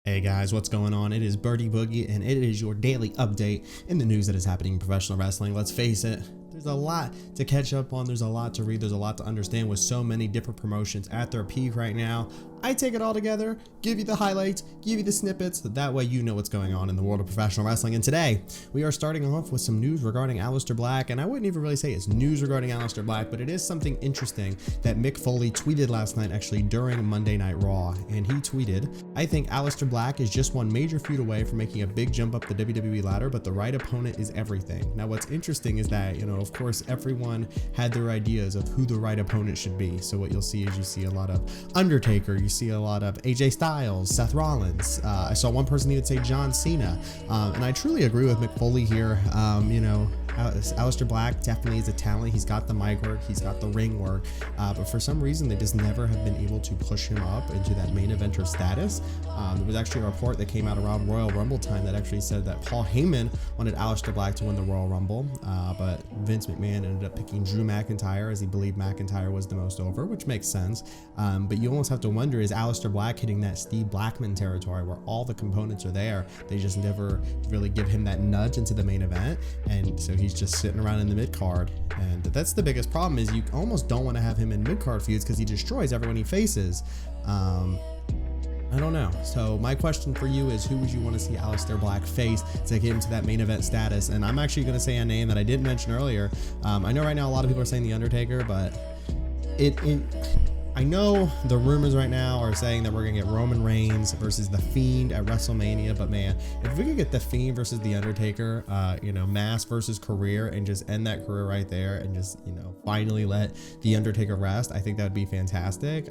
Hey guys, what's going on? It is Birdie Boogie, and it is your daily update in the news that is happening in professional wrestling. Let's face it, there's a lot to catch up on, there's a lot to read, there's a lot to understand with so many different promotions at their peak right now. I take it all together, give you the highlights, give you the snippets, so that way you know what's going on in the world of professional wrestling. And today, we are starting off with some news regarding Alistair Black, and I wouldn't even really say it's news regarding Alistair Black, but it is something interesting that Mick Foley tweeted last night, actually during Monday Night Raw, and he tweeted, "I think Alistair Black is just one major feud away from making a big jump up the WWE ladder, but the right opponent is everything." Now, what's interesting is that, of course, everyone had their ideas of who the right opponent should be. So what you'll see is you see a lot of Undertaker, you see a lot of AJ Styles, Seth Rollins. I saw one person even say John Cena, and I truly agree with Mick Foley here. Alistair Black definitely is a talent. He's got the mic work, he's got the ring work, but for some reason they just never have been able to push him up into that main eventer status. There was actually a report that came out around Royal Rumble time that actually said that Paul Heyman wanted Alistair Black to win the Royal Rumble, but Vince McMahon ended up picking Drew McIntyre as he believed McIntyre was the most over, which makes sense. But you almost have to wonder, is Alistair Black hitting that Steve Blackman territory where all the components are there, they just never really give him that nudge into the main event, and so he's just sitting around in the mid card. And that's the biggest problem, is you almost don't want to have him in mid card feuds because he destroys everyone he faces. I don't know. So my question for you is, who would you want to see Alistair Black face to get him to that main event status? And I'm actually going to say a name that I didn't mention earlier. I know right now a lot of people are saying The Undertaker, but I know the rumors right now are saying that we're going to get Roman Reigns versus The Fiend at WrestleMania, but man, if we could get The Fiend versus The Undertaker, mass versus career, and just end that career right there and just, finally let The Undertaker rest, I think that would be fantastic.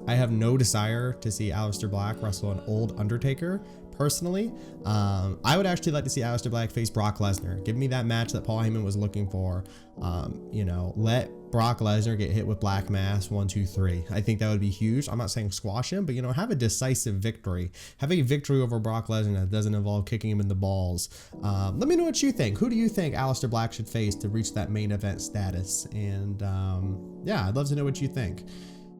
I have no desire to see Alistair Black wrestle an old Undertaker. Personally, I would actually like to see Alistair Black face Brock Lesnar. Give me that match that Paul Heyman was looking for. Let Brock Lesnar get hit with Black Mass 1, 2, 3. I think that would be huge. I'm not saying squash him, but have a decisive victory. Have a victory over Brock Lesnar that doesn't involve kicking him in the balls. Let me know what you think. Who do you think Alistair Black should face to reach that main event status? And yeah, I'd love to know what you think.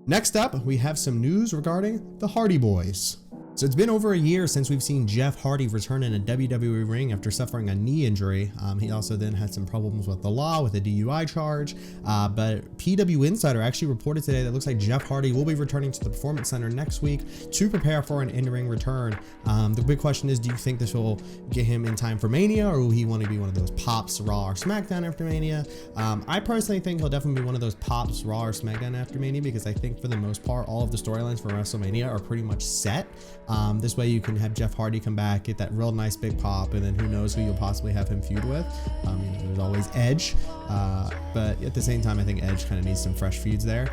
Next up, we have some news regarding the Hardy Boys. So it's been over a year since we've seen Jeff Hardy return in a WWE ring after suffering a knee injury. He also then had some problems with the law with a DUI charge, but PW Insider actually reported today that it looks like Jeff Hardy will be returning to the Performance Center next week to prepare for an in-ring return. The big question is, do you think this will get him in time for Mania, or will he want to be one of those pops Raw or SmackDown after Mania? I personally think he'll definitely be one of those pops Raw or SmackDown after Mania, because I think for the most part all of the storylines for WrestleMania are pretty much set. This way you can have Jeff Hardy come back, get that real nice big pop, and then who knows who you'll possibly have him feud with. There's always Edge, but at the same time I think Edge kind of needs some fresh feuds there.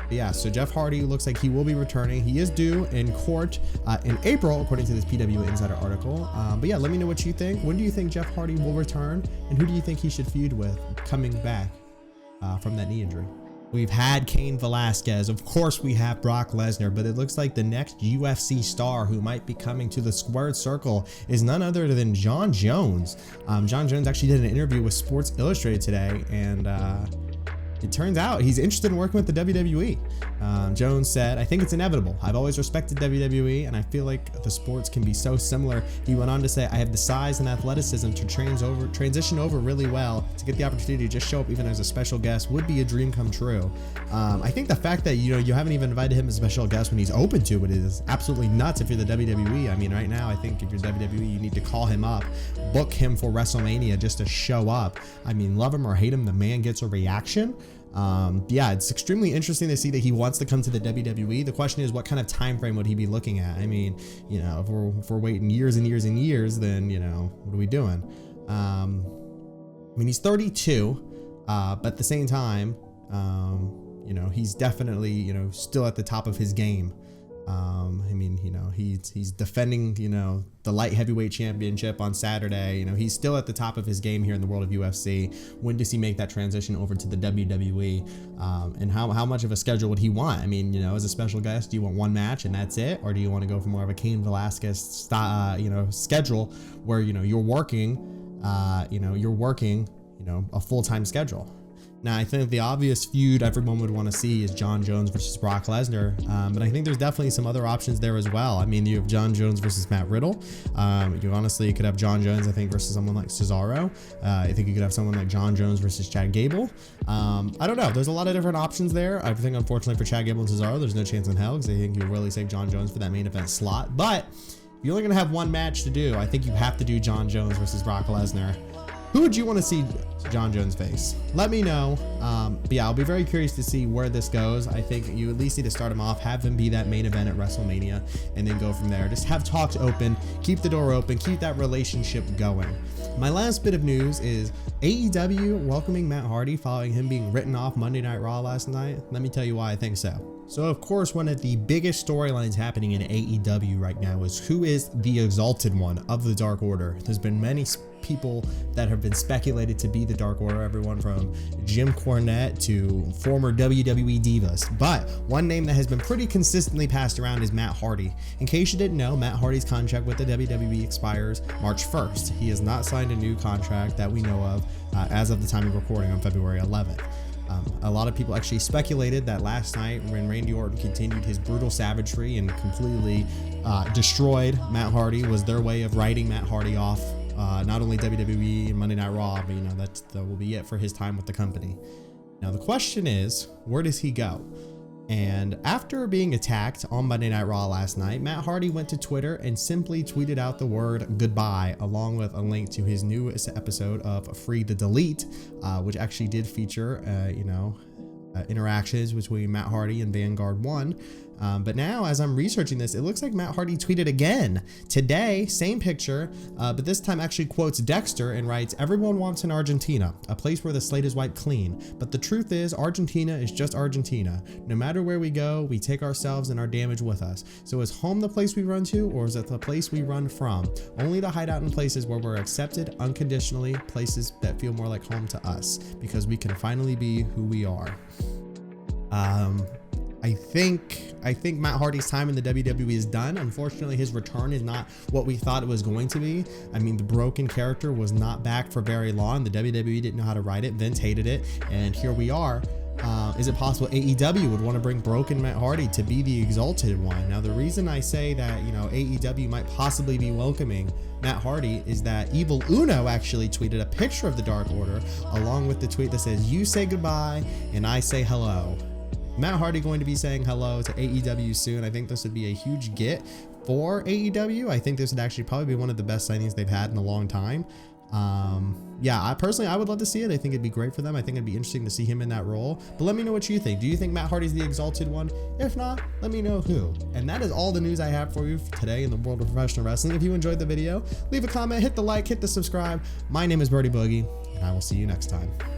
Yeah, so Jeff Hardy looks like he will be returning. He is due in court in April, according to this PW Insider article. But yeah, let me know what you think. When do you think Jeff Hardy will return, and who do you think he should feud with coming back from that knee injury? We've had Cain Velasquez. Of course, we have Brock Lesnar, but it looks like the next UFC star who might be coming to the squared circle is none other than Jon Jones. Jon Jones actually did an interview with Sports Illustrated today, and it turns out he's interested in working with the WWE. Jones said, "I think it's inevitable. I've always respected WWE, and I feel like the sports can be so similar." He went on to say, "I have the size and athleticism to transition over really well. To get the opportunity to just show up even as a special guest would be a dream come true." I think the fact that you haven't even invited him as a special guest when he's open to it is absolutely nuts if you're the WWE. I mean, right now I think if you're WWE, you need to call him up, book him for WrestleMania just to show up. I mean, love him or hate him, the man gets a reaction. Yeah, it's extremely interesting to see that he wants to come to the WWE. The question is, what kind of time frame would he be looking at? I mean, if we're waiting years and years and years, then what are we doing? I mean, he's 32, but at the same time, he's definitely still at the top of his game. I mean, he's defending, the light heavyweight championship on Saturday. He's still at the top of his game here in the world of UFC. When does he make that transition over to the WWE? And how much of a schedule would he want? I mean, as a special guest, do you want one match and that's it? Or do you want to go for more of a Cain Velasquez style, schedule where, you're working, a full-time schedule? Now, I think the obvious feud everyone would want to see is Jon Jones versus Brock Lesnar, but I think there's definitely some other options there as well. I mean, you have Jon Jones versus Matt Riddle. You honestly could have Jon Jones, I think, versus someone like Cesaro. I think you could have someone like Jon Jones versus Chad Gable. I don't know. There's a lot of different options there. I think, unfortunately, for Chad Gable and Cesaro, there's no chance in hell because I think you really save Jon Jones for that main event slot. But if you're only going to have one match to do, I think you have to do Jon Jones versus Brock Lesnar. Who would you want to see Jon Jones face? Let me know. But yeah, I'll be very curious to see where this goes. I think you at least need to start him off, have him be that main event at WrestleMania, and then go from there. Just have talks open, keep the door open, keep that relationship going. My last bit of news is AEW welcoming Matt Hardy following him being written off Monday Night Raw last night. Let me tell you why I think so. So, of course, one of the biggest storylines happening in AEW right now is who is the Exalted One of the Dark Order. There's been many people that have been speculated to be the Dark Order, everyone from Jim Cornette to former WWE divas. But one name that has been pretty consistently passed around is Matt Hardy. In case you didn't know, Matt Hardy's contract with the WWE expires March 1st. He has not signed a new contract that we know of as of the time of recording on February 11th. A lot of people actually speculated that last night when Randy Orton continued his brutal savagery and completely destroyed Matt Hardy was their way of writing Matt Hardy off, not only WWE and Monday Night Raw, but that will be it for his time with the company. Now the question is, where does he go? And after being attacked on Monday Night Raw last night, Matt Hardy went to Twitter and simply tweeted out the word goodbye, along with a link to his newest episode of Free the Delete, which actually did feature, interactions between Matt Hardy and Vanguard 1. But now, as I'm researching this, it looks like Matt Hardy tweeted again today, same picture, but this time actually quotes Dexter and writes, "Everyone wants an Argentina, a place where the slate is wiped clean. But the truth is, Argentina is just Argentina. No matter where we go, we take ourselves and our damage with us. So is home the place we run to, or is it the place we run from? Only to hide out in places where we're accepted unconditionally, places that feel more like home to us, because we can finally be who we are." I think Matt Hardy's time in the WWE is done. Unfortunately, his return is not what we thought it was going to be. I mean, the Broken character was not back for very long. The WWE didn't know how to write it. Vince hated it, and here we are. Is it possible AEW would want to bring Broken Matt Hardy to be the Exalted One? Now, the reason I say that, AEW might possibly be welcoming Matt Hardy is that Evil Uno actually tweeted a picture of the Dark Order along with the tweet that says, "You say goodbye and I say hello." Matt Hardy going to be saying hello to AEW soon. I think this would be a huge get for AEW. I think this would actually probably be one of the best signings they've had in a long time. I personally would love to see it. I think it'd be great for them. I think it'd be interesting to see him in that role. But let me know what you think. Do you think Matt Hardy's the Exalted One? If not, let me know who. And that is all the news I have for you today in the world of professional wrestling. If you enjoyed the video, leave a comment, hit the like, hit the subscribe. My name is Birdie Boogie, and I will see you next time.